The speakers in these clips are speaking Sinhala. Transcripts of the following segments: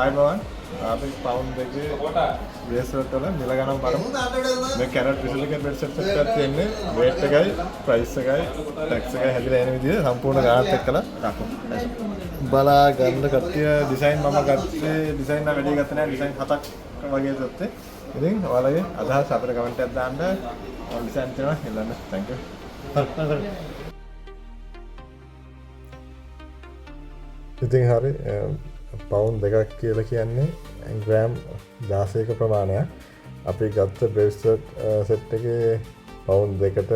ආයිබෝන් අපි පවුන්ඩ් දෙකේ බ්‍රේස්ලට් වල මිල ගණන් බලමු. මේ කැරට් රිසල්ට් බෙඩ් සෙට් එකක් තියෙන්නේ. weight එකයි, price එකයි, tax එකයි හැදිලා එන විදිහ සම්පූර්ණ ගණනත් එක්කලා රකමු. බලා ගන්න කට්ටිය ඩිසයින් මම ගත්තේ ඩිසයින් නම් වැඩි ගත්තේ නැහැ. ඩිසයින් 7ක් වගේ ගත්තේ. ඉතින් ඔයාලගේ අදහස් අපිට කමෙන්ට් එකක් දාන්න. ඔය ඩිසයින් තියෙනවා හෙලන්න. thank you. ඉතින් හරි පවුන්ඩ් දෙකක් කියලා කියන්නේ ග්‍රෑම් 16ක ප්‍රමාණයක්. අපි ගත්ත බ්‍රේස්ලට් සෙට් එකේ පවුන්ඩ් දෙකට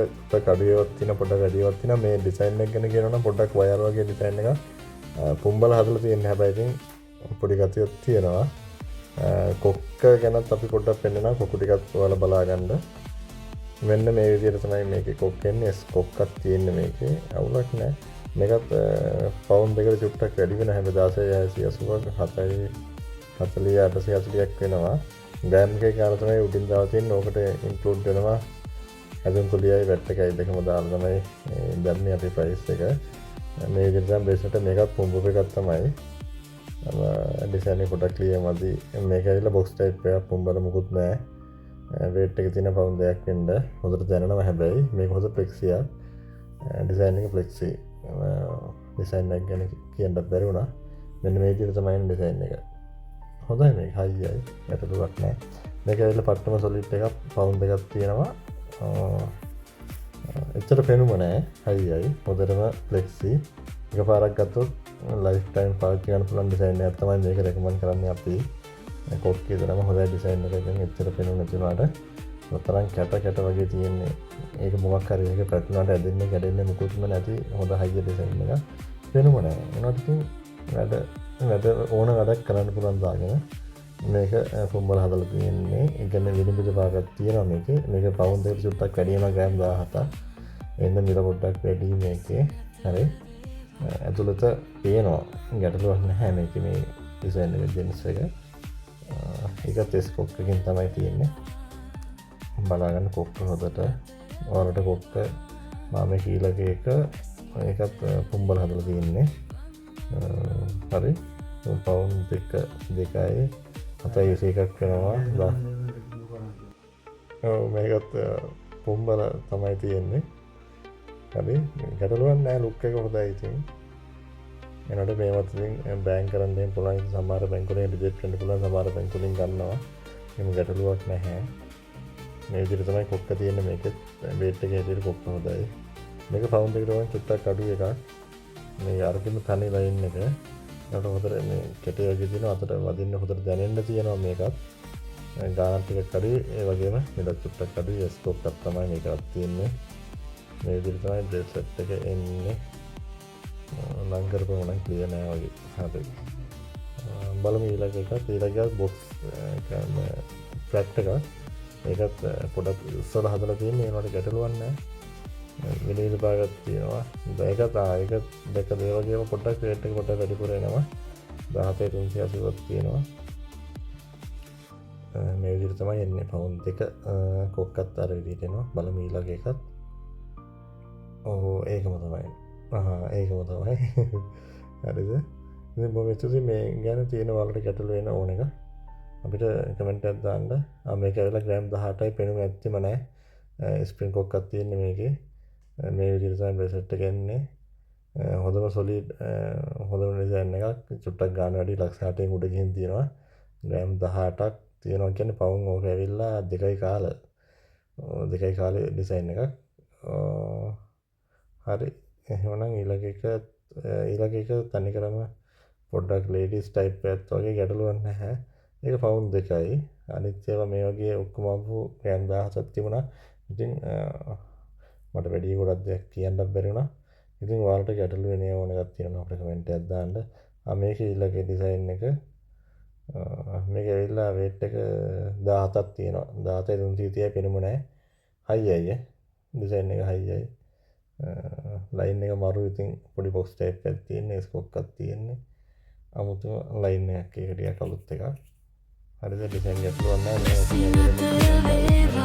කඩියවත් තියෙන පොඩක් වැඩිවත් තියෙන මේ ඩිසයින් එක ගැන කියනවා නම් පොඩ්ඩක් වයර් වගේ ඩිසයින් එකක් පුම්බල හදලා තියෙනවා. හැබැයි ඉතින් පොඩි ගතියක් තියෙනවා. කොක්ක ගැනත් අපි පොඩ්ඩක් පෙන්නනවා. කොක්ක ටිකක් ඔයාලා බලා ගන්න. මෙන්න මේ විදිහට තමයි මේකේ කොක්ක එන්නේ. කොක්කක් තියෙන්නේ මේකේ. අවුලක් නැහැ. මේකත් පවුන්ඩ් දෙකට චුට්ටක් වැඩි වෙන හැම 1680ක් 840ක් වෙනවා. ග්‍රෑම් එකේ ගාන තමයි උඩින් දාලා තියෙන්නේ. ඕකට ඉන්ක්ලූඩ් වෙනවා හැදුම් කුලියයි වැට් එකයි දෙකම දාලා තමයි දැම්මේ අපි ප්‍රයිස් එක. මේ විදිහට තමයි බේස්ලට මේකත් පුම්බුප එකක් තමයි. ඩිසයින් එක පොඩක් ක්ලියර් මදි. මේක ඇවිල්ලා බොක්ස් ටයිප් එකක් පුම්බල මුකුත් නැහැ. weight එක තියෙන පවුන්ඩ් දෙකක් වෙන්න හොඳට දැනෙනවා. හැබැයි මේක හොඳ ෆ්ලෙක්සියක්. ඩිසයින් එක ෆ්ලෙක්සි. ඩිසයින් එක ගැන කියන්නත් බැරි වුණා. මෙන්න මේ විදිහට තමයි ඩිසයින් එක. හොඳයි මේක හයියයි ගැටලුවක් නැහැ. මේක ඇවිල්ලා පට්ටම සොලිඩ් එකක් පවුන්ඩ් එකක් තියෙනවා. එච්චර පෙනුම නැහැ. හයියයි හොඳටම ෆ්ලෙක්සි. එකපාරක් ගත්තොත් ලයිෆ් ටයිම් පාවිච්චි කරන්න පුළුවන් ඩිසයින් එකක් තමයි මේක රෙකමන්ඩ් කරන්නේ අපි. කොක්කේ තරම හොඳයි ඩිසයින් එකකින් එච්චර පෙනුම නැති වුණාට ඔතරම් කැට වගේ තියෙන්නේ. ඒක මොකක් හරි එක පැටලුණාට ඇදෙන්නේ කැඩෙන්නේ මුකුත්ම නැති හොඳ හයිය ඩිසයින් එකක්. පෙනුම නැහැ. ඒනොත් ඉතින් වැඩ ඕන වැඩක් කරන්න පුළුවන් දාගෙන මේක පුම්බල හදලා තියෙන්නේ. ඒ කියන්නේ විනිවිද භාගයක් තියෙනවා මේකේ. මේක පවුන්ඩ් දෙකට චුට්ටක් වැඩි වෙනවා ග්‍රෑම් 17ක්. එන්න මිල පොඩ්ඩක් වැඩි මේකේ. හරි. ඇතුළත පේනවා ගැටලුවක් නැහැ මේකේ මේ ඩිසයින් එක ජෙන්ස් එක. ඒකත් එස් කොක්කකින් තමයි තියෙන්නේ. බලාගන්න කොක්ක හොඳට. ඔයාලට කොක්ක මම කීලක එක ඒකත් පුම්බල හදලා තියෙන්නේ. හරි. පවුන්ඩ් දෙකයි 721ක් වෙනවා. මේකත් පුම්බල තමයි තියෙන්නේ. හරි. ගැටලුවක් නැහැ. ලුක් එක හොඳයි ඉතින්. එනකොට මේවත් ඉතින් බෑන්ක් කරන්න දෙන්න පුළුවන්. සමහර බැංකු වලින් රිජෙක්ට් වෙන්න පුළුවන්. සමහර බැංකු වලින් ගන්නවා. එහෙම ගැටලුවක් නැහැ. මේ විදිහට තමයි කොක්ක තියෙන්නේ. මේකෙත් weight එකේ හැටියට කොක්ක හොඳයි. මේක පවුන්ඩ් එකට වань චුට්ටක් අඩු එකක්. මේ අරකින්න තනි ලයින් එක. ඒකට හොඳට මේ කැටේ වගේ තියෙනවා. අතට වදින්න හොඳට දැනෙන්න තියෙනවා මේකත්. ගානක් ටිකක් අඩුයි. ඒ වගේම මෙලක් චුට්ටක් අඩුයි. එස් කොක්කක් තමයි මේකත් තියෙන්නේ. මේ විදිහට තමයි බ්‍රේස්ලට් එක එන්නේ. ලං කරපුවම නම් ක්ලියර් නෑ වගේ. හරි. බලමු ඊළඟ එකත්. ඊළඟ බොක්ස් ෆ්ලැට් එකක්. ඒකත් පොඩක් ඉස්සරහ හදලා තියෙන්නේ. ඒනට ගැටලුවක් නෑ. විනිවිද භාගයක් තියෙනවා. ඒකත් දෙක දේ වගේම පොඩ්ඩක් රේට් එක පොඩ්ඩක් වැඩිපුර එනවා. 17380ක් තියෙනවා. මේ විදිහට තමයි එන්නේ පවුන්ඩ් දෙක. කොක්කත් අර විදිහට එනවා. බලමු ඊළඟ එකත්. ඕ ඒකම තමයි. ඒකම තමයි. හරිද? ඉතින් මම හිතුවේ මේ ගැන තියෙන වලට ගැටලු වෙන ඕන එක අපිට කමෙන්ට් එකක් දාන්න. මේක ඇවිල්ලා ග්‍රෑම් 18යි පෙනුම ඇත්තෙම නැහැ. ස්ප්‍රින් කොක්කක් තියෙන්නේ මේකේ. මේ විදිහට තමයි බ්‍රේස්ලට් එක එන්නේ. හොඳම සොලිඩ් හොඳම ඩිසයින් එකක්. චුට්ටක් ගන්න වැඩි ලක්ෂ 8න් උඩ ගිහින් තියෙනවා. ග්‍රෑම් 18ක් තියෙනවා කියන්නේ පවුන් ඕක ඇවිල්ලා 2යි කාලේ ඩිසයින් එකක්. හරි. එහෙනම් ඊළඟ එක තනිකරම පොඩ්ඩක් ලේඩීස් ටයිප් එකක් වගේ ගැටලුවක් නැහැ. ඒක පවුන්ඩ් දෙකයි. අනිත් ඒවා මේ වගේ ඔක්කොම අපු ග්‍රෑම් 17ක් තිබුණා. ඉතින් මට වැඩි ගොඩක් දෙයක් කියන්නත් බැරි වුණා. ඉතින් ඔයාලට ගැටලු වෙන ඕන එකක් තියෙනවා අපිට කමෙන්ට් එකක් දාන්න. මේක ඊළඟ ඩිසයින් එක මේක ඇවිල්ලා weight එක 17ක් තියෙනවා. 17330යි පෙනුම නැහැ. හයියයි ඩිසයින් එක හයියයි. ලයින් එක මරු ඉතින් පොඩි බොක්ස් ටයිප් එකක් තියෙන්නේ. එස් කොක්කක් තියෙන්නේ. අමුතුම ලයින් එකක්. ඒක ටිකක් අලුත් එකක්. හරිද? ඩිසයින් ගැටලුවක් නැහැ.